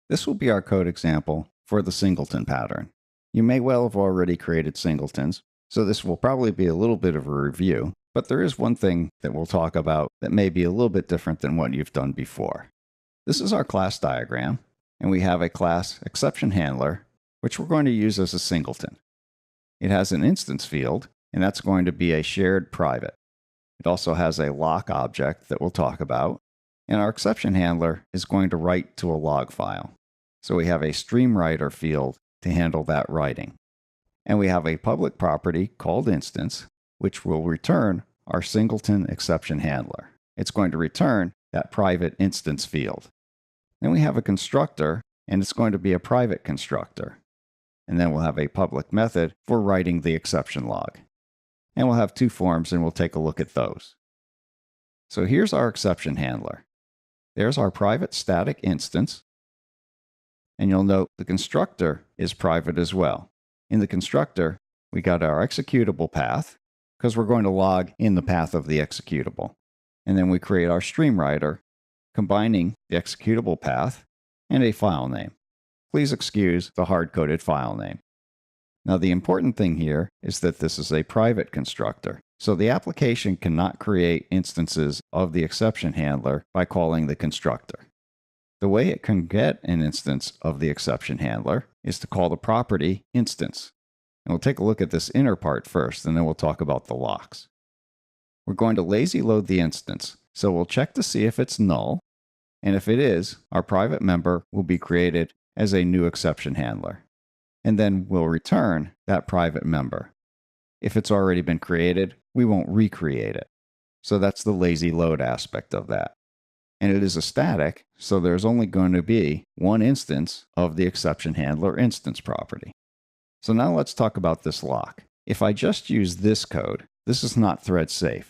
This will be our code example for the singleton pattern. You may well have already created singletons, so this will probably be a little bit of a review, but there is one thing that we'll talk about that may be a little bit different than what you've done before. This is our class diagram, and we have a class exception handler, which we're going to use as a singleton. It has an instance field, and that's going to be a shared private. It also has a lock object that we'll talk about, and our exception handler is going to write to a log file. So we have a stream writer field to handle that writing. And we have a public property called instance, which will return our singleton exception handler. It's going to return that private instance field. Then we have a constructor, and it's going to be a private constructor. And then we'll have a public method for writing the exception log. And we'll have two forms, and we'll take a look at those. So here's our exception handler. There's our private static instance. And you'll note the constructor is private as well. In the constructor, we got our executable path, because we're going to log in the path of the executable. And then we create our stream writer, combining the executable path and a file name. Please excuse the hard-coded file name. Now, the important thing here is that this is a private constructor, so the application cannot create instances of the exception handler by calling the constructor. The way it can get an instance of the exception handler is to call the property instance. And we'll take a look at this inner part first, and then we'll talk about the locks. We're going to lazy load the instance, so we'll check to see if it's null, and if it is, our private member will be created as a new exception handler. And then we'll return that private member. If it's already been created, we won't recreate it. So that's the lazy load aspect of that. And it is a static, so there's only going to be one instance of the exception handler instance property. So now let's talk about this lock. If I just use this code, this is not thread safe.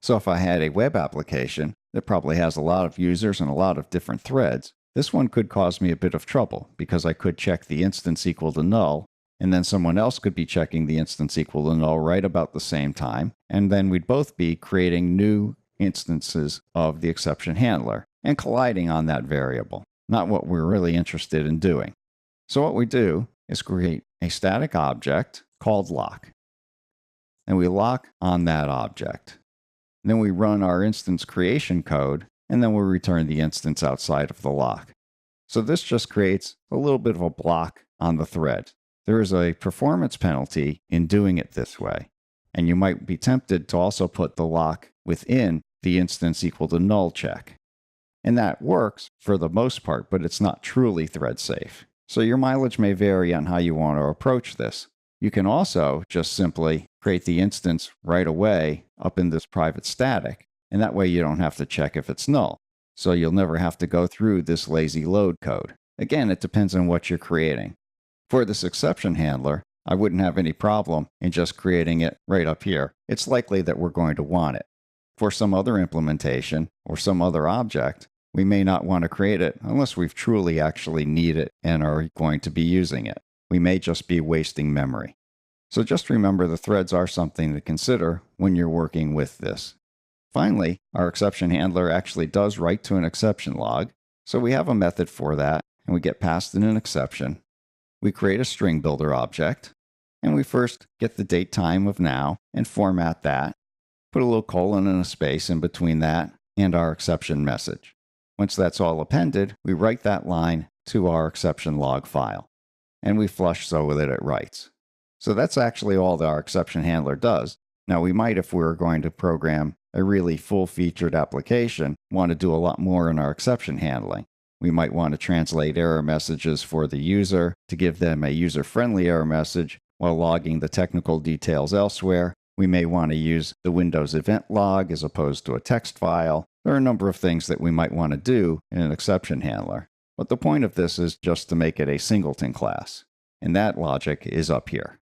So if I had a web application that probably has a lot of users and a lot of different threads, this one could cause me a bit of trouble because I could check the instance equal to null, and then someone else could be checking the instance equal to null right about the same time, and then we'd both be creating new instances of the exception handler and colliding on that variable. Not what we're really interested in doing. So what we do is create a static object called lock. And we lock on that object. And then we run our instance creation code, and then we return the instance outside of the lock. So this just creates a little bit of a block on the thread. There is a performance penalty in doing it this way. And you might be tempted to also put the lock within the instance equal to null check. And that works for the most part, but it's not truly thread safe. So your mileage may vary on how you want to approach this. You can also just simply create the instance right away up in this private static, and that way you don't have to check if it's null. So you'll never have to go through this lazy load code. Again, it depends on what you're creating. For this exception handler, I wouldn't have any problem in just creating it right up here. It's likely that we're going to want it. For some other implementation or some other object, we may not want to create it unless we truly actually need it and are going to be using it. We may just be wasting memory. So just remember the threads are something to consider when you're working with this. Finally, our exception handler actually does write to an exception log. So we have a method for that, and we get passed in an exception. We create a string builder object, and we first get the date time of now and format that. Put a little colon and a space in between that and our exception message. Once that's all appended, we write that line to our exception log file. And we flush so that it writes. So that's actually all that our exception handler does. Now we might, if we were going to program a really full-featured application, want to do a lot more in our exception handling. We might want to translate error messages for the user to give them a user-friendly error message while logging the technical details elsewhere. We may want to use the Windows event log as opposed to a text file. There are a number of things that we might want to do in an exception handler. But the point of this is just to make it a singleton class. And that logic is up here.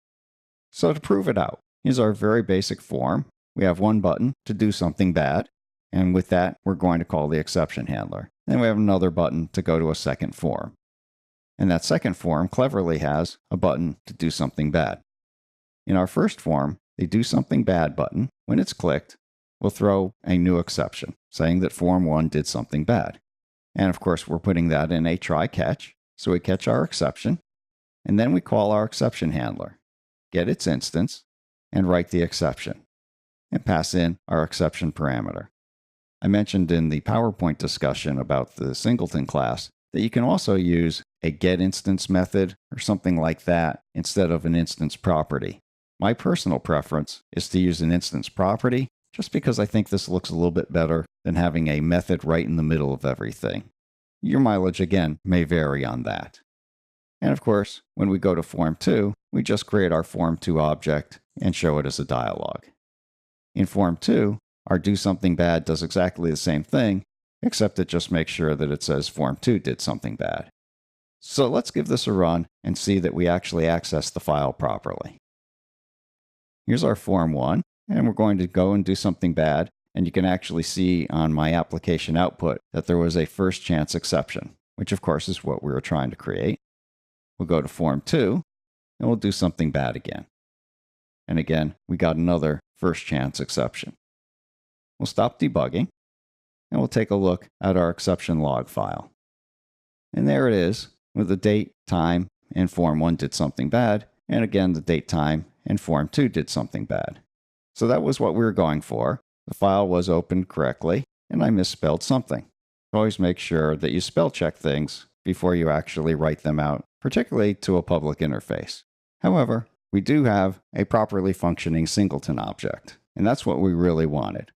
So to prove it out, here's our very basic form. We have one button to do something bad. And with that, we're going to call the exception handler. Then we have another button to go to a second form. And that second form cleverly has a button to do something bad. In our first form, the do something bad button, when it's clicked, will throw a new exception, saying that form 1 did something bad. And of course, we're putting that in a try catch. So we catch our exception, and then we call our exception handler, get its instance, and write the exception, and pass in our exception parameter. I mentioned in the PowerPoint discussion about the Singleton class that you can also use a getInstance method or something like that instead of an instance property. My personal preference is to use an instance property just because I think this looks a little bit better than having a method right in the middle of everything. Your mileage, again, may vary on that. And of course, when we go to Form 2, we just create our Form 2 object and show it as a dialog. In Form 2, our do something bad does exactly the same thing, except it just makes sure that it says Form 2 did something bad. So let's give this a run and see that we actually access the file properly. Here's our Form 1, and we're going to go and do something bad, and you can actually see on my application output that there was a first chance exception, which of course is what we were trying to create. We'll go to Form 2, and we'll do something bad again. And again, we got another first chance exception. We'll stop debugging, and we'll take a look at our exception log file. And there it is, with the date, time, and Form 1 did something bad, and again the date, time, and Form 2 did something bad. So that was what we were going for. The file was opened correctly, and I misspelled something. Always make sure that you spell check things before you actually write them out, particularly to a public interface. However, we do have a properly functioning singleton object, and that's what we really wanted.